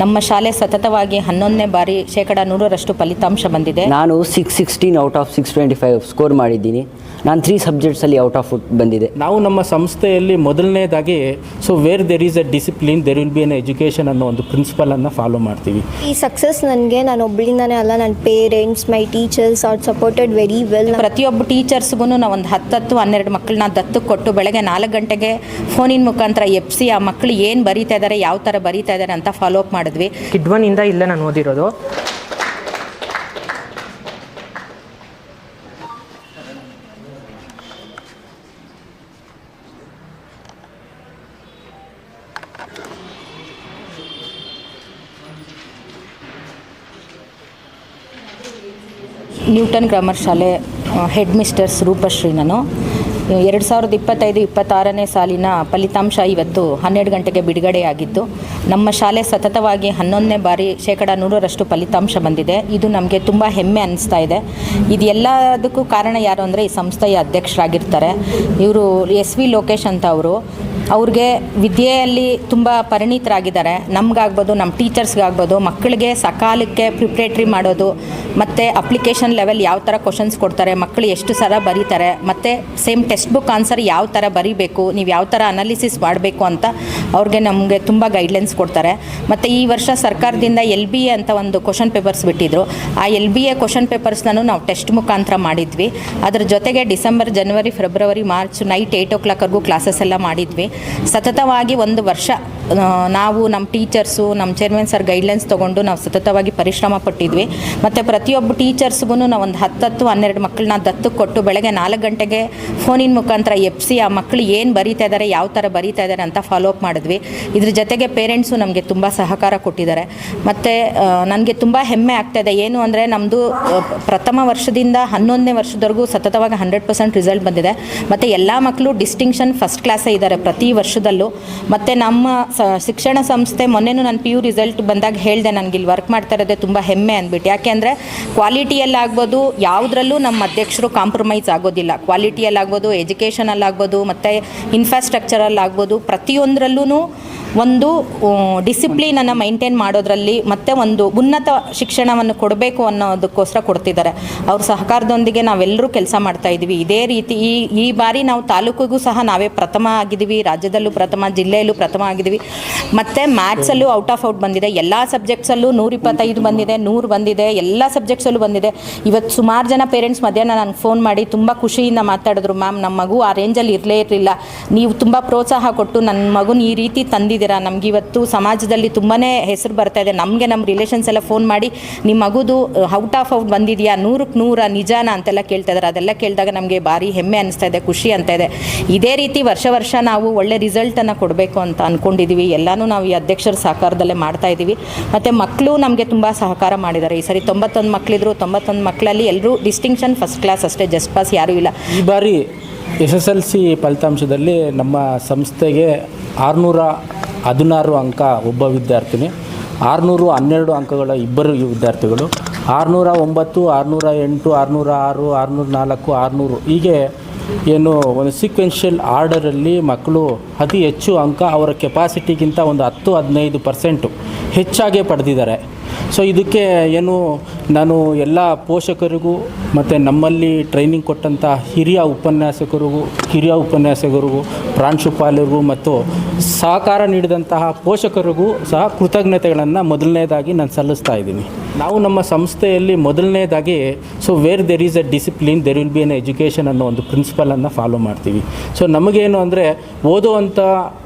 ನಮ್ಮ ಶಾಲೆ ಸತತವಾಗಿ 11ನೇ ಬಾರಿ 100% ಫಲಿತಾಂಶ ಬಂದಿದೆ. ನಾನು 616 ಔಟ್ ಆಫ್ 625 ಸ್ಕೋರ್ ಮಾಡಿದ್ದೀನಿ. ನಾನು 3 ಸಬ್ಜೆಕ್ಟ್ಸಲ್ಲಿ ಔಟ್ ಆಫ್ ಬಂದಿದೆ. ನಾವು ನಮ್ಮ ಸಂಸ್ಥೆಯಲ್ಲಿ ಮೊದಲನೇದಾಗಿ where there is a discipline there will be an education ಅನ್ನೋ ಒಂದು ಪ್ರಿನ್ಸಿಪಲನ್ನು ಫಾಲೋ ಮಾಡ್ತೀವಿ. ಈ ಸಕ್ಸಸ್ ನನಗೆ ನಾನು ಒಬ್ಬಳಿಂದಾನೇ ಅಲ್ಲ, ನನ್ನ ಪೇರೆಂಟ್ಸ್, ಮೈ teachers R supported very well. ಪ್ರತಿಯೊಬ್ಬ ಟೀಚರ್ಸ್ಗೂ ನಾವು ಒಂದು 10-12 ಮಕ್ಕಳನ್ನ ದತ್ತು ಕೊಟ್ಟು ಬೆಳಗ್ಗೆ 4 ಗಂಟೆಗೆ ಫೋನಿನ ಮುಖಾಂತರ ಎಪ್ಸಿ ಆ ಮಕ್ಕಳು ಏನು ಬರೀತಾ ಇದ್ದಾರೆ, ಯಾವ ಥರ ಬರೀತಾ ಇದ್ದಾರೆ ಅಂತ ಫಾಲೋ ಅಪ್ ಮಾಡಿದ್ವಿ. ಕಿಡ್ 1 ಇಂದ ಇಲ್ಲೇ ನಾನು ಓದಿರೋದು. ನ್ಯೂಟನ್ ಗ್ರಾಮರ್ ಶಾಲೆ ಹೆಡ್ ಮಿಸ್ಟರ್ಸ್ ರೂಪಶ್ರೀ. ನಾನು 2025-26ನೇ ಸಾಲಿನ ಫಲಿತಾಂಶ ಇವತ್ತು 12 ಗಂಟೆಗೆ ಬಿಡುಗಡೆಯಾಗಿದ್ದು, ನಮ್ಮ ಶಾಲೆ ಸತತವಾಗಿ 11ನೇ ಬಾರಿ 100% ಫಲಿತಾಂಶ ಬಂದಿದೆ. ಇದು ನಮಗೆ ತುಂಬ ಹೆಮ್ಮೆ ಅನ್ನಿಸ್ತಾ ಇದೆ. ಇದು ಎಲ್ಲದಕ್ಕೂ ಕಾರಣ ಯಾರು ಅಂದರೆ ಈ ಸಂಸ್ಥೆಯ ಅಧ್ಯಕ್ಷರಾಗಿರ್ತಾರೆ ಇವರು SV ಲೋಕೇಶ್ ಅಂತ ಅವ್ರಿಗೆ ವಿದ್ಯೆಯಲ್ಲಿ ತುಂಬ ಪರಿಣಿತರಾಗಿದ್ದಾರೆ. ನಮಗಾಗ್ಬೋದು, ನಮ್ಮ ಟೀಚರ್ಸ್ಗಾಗ್ಬೋದು, ಮಕ್ಕಳಿಗೆ ಸಕಾಲಕ್ಕೆ ಪ್ರಿಪ್ರೇಟ್ರಿ ಮಾಡೋದು ಮತ್ತು ಅಪ್ಲಿಕೇಶನ್ ಲೆವೆಲ್ ಯಾವ ಥರ ಕ್ವಶನ್ಸ್ ಕೊಡ್ತಾರೆ, ಮಕ್ಕಳು ಎಷ್ಟು ಸಲ ಬರೀತಾರೆ, ಮತ್ತು ಸೇಮ್ ಟೆಕ್ಸ್ಟ್ ಬುಕ್ ಆನ್ಸರ್ ಯಾವ ಥರ ಬರೀಬೇಕು, ನೀವು ಯಾವ ಥರ ಅನಾಲಿಸಿಸ್ ಮಾಡಬೇಕು ಅಂತ ನಮಗೆ ತುಂಬ ಗೈಡ್ಲೈನ್ಸ್ ಕೊಡ್ತಾರೆ. ಮತ್ತು ಈ ವರ್ಷ ಸರ್ಕಾರದಿಂದ LBA ಅಂತ ಒಂದು ಕ್ವಶನ್ ಪೇಪರ್ಸ್ ಬಿಟ್ಟಿದ್ರು. ಆ LBA ಕ್ವಶನ್ ಪೇಪರ್ಸ್ನೂ ನಾವು ಟೆಸ್ಟ್ ಮುಖಾಂತರ ಮಾಡಿದ್ವಿ. ಅದ್ರ ಜೊತೆಗೆ ಡಿಸೆಂಬರ್, ಜನವರಿ, ಫೆಬ್ರವರಿ, ಮಾರ್ಚ್ ನೈಟ್ 8 o'clockವರೆಗೂ ಕ್ಲಾಸಸ್ ಎಲ್ಲ ಮಾಡಿದ್ವಿ. ಸತತವಾಗಿ 1 ವರ್ಷ ನಾವು ನಮ್ಮ ಟೀಚರ್ಸು, ನಮ್ಮ ಚೇರ್ಮನ್ ಸರ್ ಗೈಡ್ಲೈನ್ಸ್ ತೊಗೊಂಡು ನಾವು ಸತತವಾಗಿ ಪರಿಶ್ರಮ ಪಟ್ಟಿದ್ವಿ. ಮತ್ತು ಪ್ರತಿಯೊಬ್ಬ ಟೀಚರ್ಸ್ಗೂ ನಾವು ಒಂದು 10-12 ಮಕ್ಕಳನ್ನ ದತ್ತು ಕೊಟ್ಟು ಬೆಳಗ್ಗೆ 4 ಗಂಟೆಗೆ ಫೋನಿನ ಮುಖಾಂತರ ಎಪ್ಸಿ ಆ ಮಕ್ಕಳು ಏನು ಬರೀತಾ ಇದ್ದಾರೆ, ಯಾವ ಥರ ಬರೀತಾ ಇದ್ದಾರೆ ಅಂತ ಫಾಲೋ ಅಪ್ ಮಾಡಿದ್ವಿ. ಇದ್ರ ಜೊತೆಗೆ ಪೇರೆಂಟ್ಸು ನಮಗೆ ತುಂಬ ಸಹಕಾರ ಕೊಟ್ಟಿದ್ದಾರೆ. ಮತ್ತು ನನಗೆ ತುಂಬ ಹೆಮ್ಮೆ ಆಗ್ತಾಯಿದೆ. ಏನು ಅಂದರೆ ನಮ್ಮದು ಪ್ರಥಮ ವರ್ಷದಿಂದ 11ನೇ ವರ್ಷದವರೆಗೂ ಸತತವಾಗಿ 100% ರಿಸಲ್ಟ್ ಬಂದಿದೆ. ಮತ್ತು ಎಲ್ಲ ಮಕ್ಕಳು ಡಿಸ್ಟಿಂಕ್ಷನ್ ಫಸ್ಟ್ ಕ್ಲಾಸೇ ಇದ್ದಾರೆ ಪ್ರತಿ ವರ್ಷದಲ್ಲೂ. ಮತ್ತು ನಮ್ಮ ಶಿಕ್ಷಣ ಸಂಸ್ಥೆ ಮೊನ್ನೆನೂ ನಾನು PU ರಿಸಲ್ಟ್ ಬಂದಾಗ ಹೇಳಿದೆ, ನನಗೆ ಇಲ್ಲಿ ವರ್ಕ್ ಮಾಡ್ತಾ ಇರೋದೇ ತುಂಬ ಹೆಮ್ಮೆ ಅಂದ್ಬಿಟ್ಟು. ಯಾಕೆಂದರೆ ಕ್ವಾಲಿಟಿಯಲ್ಲಾಗ್ಬೋದು, ಯಾವುದ್ರಲ್ಲೂ ನಮ್ಮ ಅಧ್ಯಕ್ಷರು ಕಾಂಪ್ರಮೈಸ್ ಆಗೋದಿಲ್ಲ. ಕ್ವಾಲಿಟಿಯಲ್ಲಾಗ್ಬೋದು, ಎಜುಕೇಷನಲ್ಲಾಗ್ಬೋದು, ಮತ್ತು ಇನ್ಫ್ರಾಸ್ಟ್ರಕ್ಚರಲ್ಲಾಗ್ಬೋದು, ಪ್ರತಿಯೊಂದರಲ್ಲೂ ಒಂದು ಡಿಸಿಪ್ಲಿನನ್ನು ಮೈಂಟೈನ್ ಮಾಡೋದ್ರಲ್ಲಿ ಮತ್ತು ಒಂದು ಉನ್ನತ ಶಿಕ್ಷಣವನ್ನು ಕೊಡಬೇಕು ಅನ್ನೋದಕ್ಕೋಸ್ಕರ ಕೊಡ್ತಿದ್ದಾರೆ. ಅವ್ರ ಸಹಕಾರದೊಂದಿಗೆ ನಾವೆಲ್ಲರೂ ಕೆಲಸ ಮಾಡ್ತಾಯಿದ್ದೀವಿ. ಇದೇ ರೀತಿ ಈ ಬಾರಿ ನಾವು ತಾಲೂಕಿಗೂ ಸಹ ನಾವೇ ಪ್ರಥಮ ಆಗಿದ್ದೀವಿ, ರಾಜ್ಯದಲ್ಲೂ ಪ್ರಥಮ, ಜಿಲ್ಲೆಯಲ್ಲೂ ಪ್ರಥಮ ಆಗಿದ್ದೀವಿ. ಮತ್ತು ಮ್ಯಾಥ್ಸಲ್ಲೂ ಔಟ್ ಬಂದಿದೆ. ಎಲ್ಲ ಸಬ್ಜೆಕ್ಟ್ಸಲ್ಲೂ 125 ಬಂದಿದೆ, 100 ಬಂದಿದೆ, ಎಲ್ಲ ಸಬ್ಜೆಕ್ಟ್ಸಲ್ಲೂ ಬಂದಿದೆ. ಇವತ್ತು ಸುಮಾರು ಜನ ಪೇರೆಂಟ್ಸ್ ಮಧ್ಯಾಹ್ನ ನನಗೆ ಫೋನ್ ಮಾಡಿ ತುಂಬ ಖುಷಿಯಿಂದ ಮಾತಾಡಿದ್ರು, ಮ್ಯಾಮ್ ನಮ್ಮ ಮಗು ಆ ರೇಂಜಲ್ಲಿ ಇರಲಿಲ್ಲ, ನೀವು ತುಂಬ ಪ್ರೋತ್ಸಾಹ ಕೊಟ್ಟು ನನ್ನ ಮಗುನ ಈ ರೀತಿ ತಂದಿದ್ದೀರಾ, ನಮಗಿವತ್ತು ಸಮಾಜದಲ್ಲಿ ತುಂಬಾ ಹೆಸರು ಬರ್ತಾಯಿದೆ. ನಮಗೆ ನಮ್ಮ ರಿಲೇಷನ್ಸ್ ಎಲ್ಲ ಫೋನ್ ಮಾಡಿ ನಿಮ್ಮ ಮಗುದು ಔಟ್ ಬಂದಿದೆಯಾ, 100ಕ್ಕೆ 100 ನಿಜಾನ ಅಂತೆಲ್ಲ ಕೇಳ್ತಾ ಇದ್ದಾರೆ. ಅದೆಲ್ಲ ಕೇಳಿದಾಗ ನಮಗೆ ಭಾರಿ ಹೆಮ್ಮೆ ಅನಿಸ್ತಾ ಇದೆ, ಖುಷಿ ಅಂತ ಇದೆ. ಇದೇ ರೀತಿ ವರ್ಷ ನಾವು ಒಳ್ಳೆ ರಿಸಲ್ಟನ್ನು ಕೊಡಬೇಕು ಅಂತ ಅಂದ್ಕೊಂಡಿದ್ದೀವಿ. ಎಲ್ಲನೂ ನಾವು ಈ ಅಧ್ಯಕ್ಷರ ಸಹಕಾರದಲ್ಲೇ ಮಾಡ್ತಾಯಿದ್ದೀವಿ. ಮತ್ತು ಮಕ್ಕಳು ನಮಗೆ ತುಂಬ ಸಹಕಾರ ಮಾಡಿದ್ದಾರೆ. ಈ ಸರಿ 91 ಮಕ್ಕಳಿದ್ರು, 91 ಮಕ್ಕಳಲ್ಲಿ ಎಲ್ಲರೂ ಡಿಸ್ಟಿಂಕ್ಷನ್ ಫಸ್ಟ್ ಕ್ಲಾಸ್ ಅಷ್ಟೇ, ಜಸ್ಟ್ ಪಾಸ್ ಯಾರೂ ಇಲ್ಲ. ಈ ಬಾರಿ SSLC ಫಲಿತಾಂಶದಲ್ಲಿ ನಮ್ಮ ಸಂಸ್ಥೆಗೆ 616 ಅಂಕ ಒಬ್ಬ ವಿದ್ಯಾರ್ಥಿನಿ, 612 ಅಂಕಗಳ ಇಬ್ಬರು ವಿದ್ಯಾರ್ಥಿಗಳು, 609, 608, 606, 604, 600 ಹೀಗೆ ಏನು ಒಂದು ಸೀಕ್ವೆನ್ಷಿಯಲ್ ಆರ್ಡರಲ್ಲಿ ಮಕ್ಕಳು ಅತಿ ಹೆಚ್ಚು ಅಂಕ ಅವರ ಕೆಪಾಸಿಟಿಗಿಂತ ಒಂದು 10-15% ಹೆಚ್ಚಾಗೇ ಪಡೆದಿದ್ದಾರೆ. ಸೊ ಇದಕ್ಕೆ ಏನು ನಾನು ಎಲ್ಲ ಪೋಷಕರಿಗೂ ಮತ್ತು ನಮ್ಮಲ್ಲಿ ಟ್ರೈನಿಂಗ್ ಕೊಟ್ಟಂಥ ಹಿರಿಯ ಉಪನ್ಯಾಸಕರಿಗೂ ಪ್ರಾಂಶುಪಾಲರಿಗೂ ಮತ್ತು ಸಹಕಾರ ನೀಡಿದಂತಹ ಪೋಷಕರಿಗೂ ಸಹ ಕೃತಜ್ಞತೆಗಳನ್ನು ಮೊದಲನೇದಾಗಿ ನಾನು ಸಲ್ಲಿಸ್ತಾ ಇದ್ದೀನಿ. ನಾವು ನಮ್ಮ ಸಂಸ್ಥೆಯಲ್ಲಿ ಮೊದಲನೇದಾಗಿ where there is a discipline there will be an education ಅನ್ನೋ ಒಂದು ಪ್ರಿನ್ಸಿಪಲನ್ನು ಫಾಲೋ ಮಾಡ್ತೀವಿ. ಸೊ ನಮಗೇನು ಅಂದರೆ ಓದುವಂಥ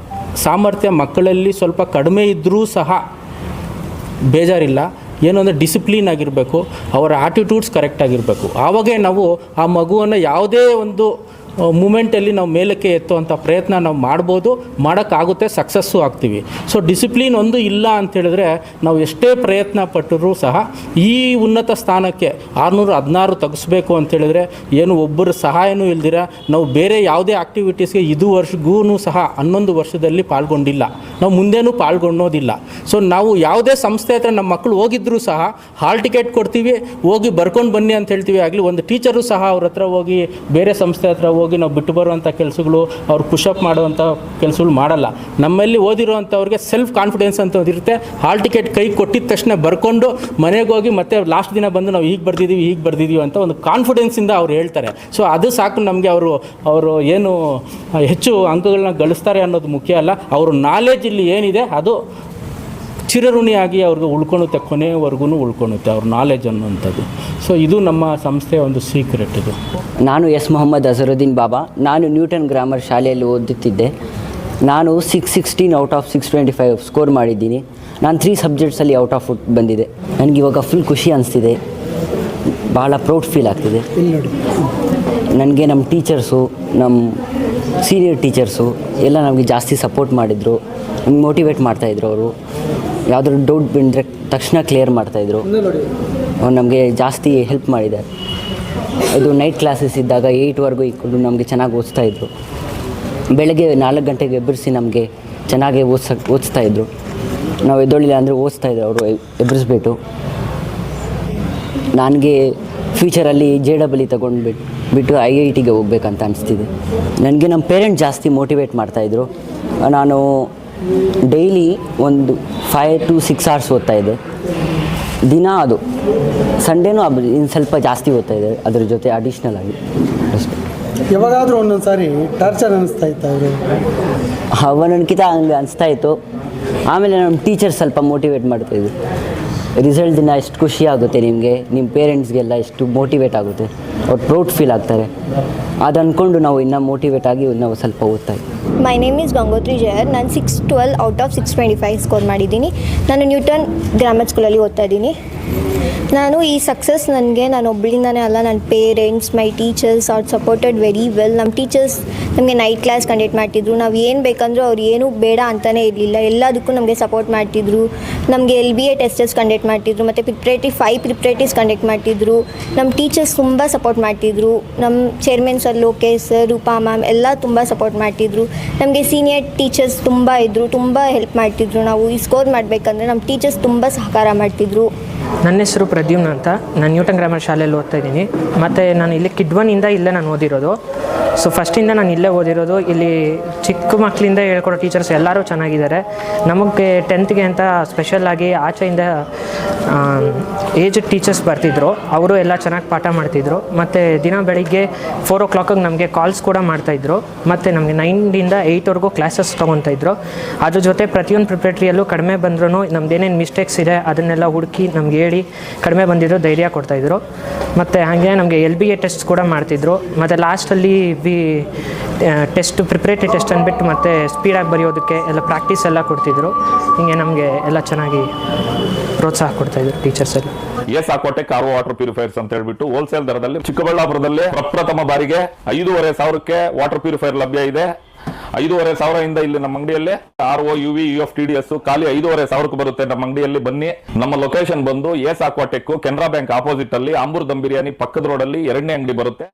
ಸಾಮರ್ಥ್ಯ ಮಕ್ಕಳಲ್ಲಿ ಸ್ವಲ್ಪ ಕಡಿಮೆ ಇದ್ದರೂ ಸಹ ಬೇಜಾರಿಲ್ಲ. ಏನು ಅಂದರೆ ಡಿಸಿಪ್ಲಿನ್ ಆಗಿರಬೇಕು, ಅವರ ಆ್ಯಟಿಟ್ಯೂಡ್ಸ್ ಕರೆಕ್ಟಾಗಿರಬೇಕು. ಆವಾಗೇ ನಾವು ಆ ಮಗುವನ್ನು ಯಾವುದೇ ಒಂದು ಮೂಮೆಂಟಲ್ಲಿ ನಾವು ಮೇಲಕ್ಕೆ ಎತ್ತುವಂಥ ಪ್ರಯತ್ನ ನಾವು ಮಾಡ್ಬೋದು, ಮಾಡೋಕ್ಕಾಗುತ್ತೆ, ಸಕ್ಸಸ್ಸು ಆಗ್ತೀವಿ. ಸೊ ಡಿಸಿಪ್ಲಿನ್ ಒಂದು ಇಲ್ಲ ಅಂಥೇಳಿದ್ರೆ ನಾವು ಎಷ್ಟೇ ಪ್ರಯತ್ನ ಪಟ್ಟರೂ ಸಹ ಈ ಉನ್ನತ ಸ್ಥಾನಕ್ಕೆ 616 ತೆಗೆಸ್ಬೇಕು ಅಂಥೇಳಿದ್ರೆ ಏನು ಒಬ್ಬರ ಸಹಾಯನೂ ಇಲ್ದಿರ ನಾವು ಬೇರೆ ಯಾವುದೇ ಆ್ಯಕ್ಟಿವಿಟೀಸ್ಗೆ ಇದುವರೆಗೂ ಸಹ 11 ವರ್ಷದಲ್ಲಿ ಪಾಲ್ಗೊಂಡಿಲ್ಲ, ನಾವು ಮುಂದೇನೂ ಪಾಲ್ಗೊಳ್ಳೋದಿಲ್ಲ. ಸೊ ನಾವು ಯಾವುದೇ ಸಂಸ್ಥೆ ಹತ್ರ ನಮ್ಮ ಮಕ್ಕಳು ಹೋಗಿದ್ದರೂ ಸಹ ಹಾಲ್ ಟಿಕೆಟ್ ಕೊಡ್ತೀವಿ, ಹೋಗಿ ಬರ್ಕೊಂಡು ಬನ್ನಿ ಅಂತ ಹೇಳ್ತೀವಿ. ಆಗಲಿ ಒಂದು ಟೀಚರು ಸಹ ಅವ್ರ ಹತ್ರ ಹೋಗಿ ಬೇರೆ ಸಂಸ್ಥೆ ಹತ್ರ ಹೋಗಿ ಹೋಗಿ ನಾವು ಬಿಟ್ಟು ಬರುವಂಥ ಕೆಲಸಗಳು, ಅವ್ರು ಪುಷಪ್ ಮಾಡುವಂಥ ಕೆಲಸಗಳು ಮಾಡಲ್ಲ. ನಮ್ಮಲ್ಲಿ ಓದಿರುವಂಥವ್ರಿಗೆ ಸೆಲ್ಫ್ ಕಾನ್ಫಿಡೆನ್ಸ್ ಅಂತ ಇರುತ್ತೆ. ಹಾಲ್ ಟಿಕೆಟ್ ಕೈ ಕೊಟ್ಟಿದ ತಕ್ಷಣ ಬರ್ಕೊಂಡು ಮನೆಗೆ ಹೋಗಿ ಮತ್ತೆ ಲಾಸ್ಟ್ ದಿನ ಬಂದು ನಾವು ಹೀಗೆ ಬರ್ದಿದ್ದೀವಿ ಅಂತ ಒಂದು ಕಾನ್ಫಿಡೆನ್ಸಿಂದ ಅವ್ರು ಹೇಳ್ತಾರೆ. ಸೊ ಅದು ಸಾಕು ನಮಗೆ. ಅವರು ಏನು ಹೆಚ್ಚು ಅಂಕಗಳನ್ನ ಗಳಿಸ್ತಾರೆ ಅನ್ನೋದು ಮುಖ್ಯ ಅಲ್ಲ, ಅವ್ರ ನಾಲೆಜ್ ಇಲ್ಲಿ ಏನಿದೆ ಅದು ಚಿರಋಣಿಯಾಗಿ ಅವ್ರಿಗೆ ಉಳ್ಕೊಳುತ್ತೆ, ಕೊನೆಯವರೆಗೂ ಉಳ್ಕೊಳುತ್ತೆ ಅವ್ರ ನಾಲೆಜ್ ಅನ್ನುವಂಥದ್ದು. ಸೊ ಇದು ನಮ್ಮ ಸಂಸ್ಥೆಯ ಒಂದು ಸೀಕ್ರೆಟ್. ಇದು ನಾನು ಎಸ್ ಮೊಹಮ್ಮದ್ ಅಜರುದ್ದೀನ್ ಬಾಬಾ. ನಾನು ನ್ಯೂಟನ್ ಗ್ರಾಮರ್ ಶಾಲೆಯಲ್ಲಿ ಓದುತ್ತಿದ್ದೆ. ನಾನು 616 ಔಟ್ ಆಫ್ 625 ಸ್ಕೋರ್ ಮಾಡಿದ್ದೀನಿ. ನಾನು 3 ಸಬ್ಜೆಕ್ಟ್ಸಲ್ಲಿ ಔಟ್ ಆಫ್ ಬಂದಿದೆ. ನನಗೆ ಇವಾಗ ಫುಲ್ ಖುಷಿ ಅನಿಸ್ತಿದೆ, ಭಾಳ ಪ್ರೌಡ್ ಫೀಲ್ ಆಗ್ತಿದೆ. ನನಗೆ ನಮ್ಮ ಟೀಚರ್ಸು, ನಮ್ಮ ಸೀನಿಯರ್ ಟೀಚರ್ಸು ಎಲ್ಲ ನಮಗೆ ಜಾಸ್ತಿ ಸಪೋರ್ಟ್ ಮಾಡಿದರು, ನಮ್ಗೆ ಮೋಟಿವೇಟ್ ಮಾಡ್ತಾಯಿದ್ರು. ಅವರು ಯಾವುದಾದ್ರು ಡೌಟ್ ಬಂದರೆ ತಕ್ಷಣ ಕ್ಲಿಯರ್ ಮಾಡ್ತಾಯಿದ್ರು. ಅವ್ರು ನಮಗೆ ಜಾಸ್ತಿ ಹೆಲ್ಪ್ ಮಾಡಿದ್ದಾರೆ. ಇದು ನೈಟ್ ಕ್ಲಾಸಸ್ ಇದ್ದಾಗ 8ವರೆಗೂ ಇಟ್ಕೊಂಡು ನಮಗೆ ಚೆನ್ನಾಗಿ ಓದಿಸ್ತಾಯಿದ್ರು. ಬೆಳಗ್ಗೆ 4 ಗಂಟೆಗೆ ಎಬ್ಬರಿಸಿ ನಮಗೆ ಚೆನ್ನಾಗಿ ಓದಿಸ್ತಾಯಿದ್ರು. ನಾವು ಎದ್ದೊಳ್ಳಿಲ್ಲ ಅಂದರೆ ಓದಿಸ್ತಾಯಿದ್ರು ಅವರು ಎಬ್ಬರಿಸ್ಬಿಟ್ಟು. ನನಗೆ ಫ್ಯೂಚರಲ್ಲಿ JEE ತಗೊಂಡ್ಬಿಟ್ಟು IITಗೆ ಹೋಗ್ಬೇಕಂತ ಅನಿಸ್ತಿದೆ. ನನಗೆ ನಮ್ಮ ಪೇರೆಂಟ್ಸ್ ಜಾಸ್ತಿ ಮೋಟಿವೇಟ್ ಮಾಡ್ತಾಯಿದ್ರು. ನಾನು ಡೈಲಿ ಒಂದು 5 to 6 hours ಓದ್ತಾಯಿದ್ದೆ ದಿನ. ಅದು ಸಂಡೇನೂ ಇನ್ನು ಸ್ವಲ್ಪ ಜಾಸ್ತಿ ಓದ್ತಾಯಿದ್ದೆ ಅದ್ರ ಜೊತೆ ಅಡಿಷ್ನಲ್ ಆಗಿ ಅಷ್ಟೇ. ಯಾವಾಗಾದರೂ ಒಂದೊಂದು ಸಾರಿ ಟಾರ್ಚರ್ ಅನ್ನಿಸ್ತಾ ಇತ್ತು ಅವರು? ಅವನಕ್ಕಿಂತ ಹಂಗೆ ಅನಿಸ್ತಾ ಇತ್ತು. ಆಮೇಲೆ ನಮ್ಮ ಟೀಚರ್ ಸ್ವಲ್ಪ ಮೋಟಿವೇಟ್ ಮಾಡ್ತಾಯಿದ್ರು. ರಿಸಲ್ಟ್ ದಿನ ಎಷ್ಟು ಖುಷಿ ಆಗುತ್ತೆ ನಿಮಗೆ, ನಿಮ್ಮ ಪೇರೆಂಟ್ಸ್ಗೆಲ್ಲ ಎಷ್ಟು ಮೋಟಿವೇಟ್ ಆಗುತ್ತೆ, ಅವ್ರು ಪ್ರೌಡ್ ಫೀಲ್ ಆಗ್ತಾರೆ. ಅದು ಅಂದ್ಕೊಂಡು ನಾವು ಇನ್ನೂ ಮೋಟಿವೇಟ್ ಆಗಿ ನಾವು ಸ್ವಲ್ಪ ಓದ್ತಾಯಿದ್ವಿ. My name is Gangotri Jayar. ನಾನು 612 ಔಟ್ ಆಫ್ 625 ಸ್ಕೋರ್ ಮಾಡಿದ್ದೀನಿ. ನಾನು ನ್ಯೂಟನ್ ಗ್ರಾಮರ್ ಸ್ಕೂಲಲ್ಲಿ ಓದ್ತಾ ಇದ್ದೀನಿ. ನಾನು ಈ ಸಕ್ಸಸ್ ನಾನು ಒಬ್ಬಳಿಂದನೇ ಅಲ್ಲ, ನನ್ನ ಪೇರೆಂಟ್ಸ್, ಮೈ ಟೀಚರ್ಸ್ ಅವ್ರು ಸಪೋರ್ಟೆಡ್ ವೆರಿ ವೆಲ್. ನಮ್ಮ ಟೀಚರ್ಸ್ ನಮಗೆ ನೈಟ್ ಕ್ಲಾಸ್ ಕಂಡಕ್ಟ್ ಮಾಡ್ತಿದ್ರು. ನಾವು ಏನು ಬೇಕಂದ್ರೂ ಅವ್ರು ಏನೂ ಬೇಡ ಅಂತಲೇ ಇರಲಿಲ್ಲ, ಎಲ್ಲದಕ್ಕೂ ನಮಗೆ ಸಪೋರ್ಟ್ ಮಾಡ್ತಿದ್ರು. ನಮಗೆ LBA ಟೆಸ್ಟಸ್ ಕಂಡಕ್ಟ್ ಮಾಡ್ತಿದ್ರು, ಮತ್ತು 5 ಪ್ರಿಪ್ರೇಟರೀಸ್ ಕಂಡಕ್ಟ್ ಮಾಡ್ತಿದ್ರು. ನಮ್ಮ ಟೀಚರ್ಸ್ ತುಂಬ ಸಪೋರ್ಟ್ ಮಾಡ್ತಿದ್ರು. ನಮ್ಮ chairman sir, Lokesh sir, Rupa ma'am ಎಲ್ಲ ತುಂಬ ಸಪೋರ್ಟ್ ಮಾಡ್ತಿದ್ರು. ನಮಗೆ ಸೀನಿಯರ್ ಟೀಚರ್ಸ್ ತುಂಬ ಇದ್ದರು, ತುಂಬ ಹೆಲ್ಪ್ ಮಾಡ್ತಿದ್ರು. ನಾವು ಈ ಸ್ಕೋರ್ ಮಾಡಬೇಕಂದ್ರೆ ನಮ್ಮ ಟೀಚರ್ಸ್ ತುಂಬ ಸಹಕಾರ ಮಾಡ್ತಿದ್ರು. ನನ್ನ ಹೆಸರು ಪ್ರದ್ಯುಮ್ನ ಅಂತ. ನಾನು ನ್ಯೂಟನ್ ಗ್ರಾಮರ್ ಶಾಲೆಯಲ್ಲಿ ಓದ್ತಾ ಇದ್ದೀನಿ. ಮತ್ತು ನಾನು ಇಲ್ಲಿ KID 1 ಇಲ್ಲೇ ನಾನು ಓದಿರೋದು. ಸೊ ಫಸ್ಟಿಂದ ನಾನು ಇಲ್ಲೇ ಓದಿರೋದು. ಇಲ್ಲಿ ಚಿಕ್ಕ ಮಕ್ಕಳಿಂದ ಹೇಳ್ಕೊಡೋ ಟೀಚರ್ಸ್ ಎಲ್ಲರೂ ಚೆನ್ನಾಗಿದ್ದಾರೆ. ನಮಗೆ 10th ಅಂತ ಸ್ಪೆಷಲಾಗಿ ಆಚೆಯಿಂದ ಏಜ್ ಟೀಚರ್ಸ್ ಬರ್ತಿದ್ರು. ಅವರು ಎಲ್ಲ ಚೆನ್ನಾಗಿ ಪಾಠ ಮಾಡ್ತಿದ್ರು. ಮತ್ತು ದಿನ ಬೆಳಿಗ್ಗೆ 4 o'clock ನಮಗೆ ಕಾಲ್ಸ್ ಕೂಡ ಮಾಡ್ತಾಯಿದ್ರು. ಮತ್ತು ನಮಗೆ 9 to 8ವರೆಗೂ ಕ್ಲಾಸಸ್ ತೊಗೊತಾಯಿದ್ರು. ಅದ್ರ ಜೊತೆ ಪ್ರತಿಯೊಂದು ಪ್ರಿಪ್ರೇಟ್ರಿಯಲ್ಲೂ ಕಡಿಮೆ ಬಂದ್ರೂ ನಮ್ದೇನೇನು ಮಿಸ್ಟೇಕ್ಸ್ ಇದೆ ಅದನ್ನೆಲ್ಲ ಹುಡುಕಿ ನಮ್ಗೆ ಹೇಳಿ ಕಡಿಮೆ ಬಂದಿದ್ರು ಧೈರ್ಯ ಕೊಡ್ತಾಯಿದ್ರು. ಮತ್ತು ಹಾಗೆ ನಮಗೆ LBA ಟೆಸ್ಟ್ ಕೂಡ ಮಾಡ್ತಿದ್ರು. ಮತ್ತು ಲಾಸ್ಟಲ್ಲಿ ಟೆಸ್ಟ್ ಪ್ರಿಪ್ರೇಟರಿ ಟೆಸ್ಟ್ ಅಂದ್ಬಿಟ್ಟು ಮತ್ತು ಸ್ಪೀಡಾಗಿ ಬರೆಯೋದಕ್ಕೆ ಎಲ್ಲ ಪ್ರಾಕ್ಟೀಸ್ ಎಲ್ಲ ಕೊಡ್ತಿದ್ರು. ಹೀಗೆ ನಮಗೆ ಎಲ್ಲ ಚೆನ್ನಾಗಿ ಪ್ರೋತ್ಸಾಹ ಕೊಡ್ತಾಯಿದ್ರು ಟೀಚರ್ಸಲ್ಲಿ. S Aquatech RO water purifiers ಅಂತ ಹೇಳ್ಬಿಟ್ಟು ಹೋಲ್ಸೇಲ್ ದರದಲ್ಲಿ ಚಿಕ್ಕಬಳ್ಳಾಪುರದಲ್ಲಿ ಪ್ರಪ್ರಥಮ ಬಾರಿಗೆ 5,500ಕ್ಕೆ ವಾಟರ್ ಪ್ಯೂರಿಫೈರ್ ಲಭ್ಯ ಇದೆ. 5,500 ಇಲ್ಲಿ ನಮ್ಮ ಅಂಗಡಿಯಲ್ಲಿ RO UV UF TDS ಖಾಲಿ 5,500ಕ್ಕೆ ಬರುತ್ತೆ. ನಮ್ಮ ಅಂಗಡಿಯಲ್ಲಿ ಬನ್ನಿ. ನಮ್ಮ ಲೊಕೇಶನ್ ಬಂದು S Aquatech Canara bank opposite ಅಲ್ಲಿ ಆಂಬೂರ್ ದಮ್ ಬಿರಿಯಾನಿ ಪಕ್ಕದ ರೋಡ್ ಅಲ್ಲಿ 2ನೇ ಅಂಗಡಿ ಬರುತ್ತೆ.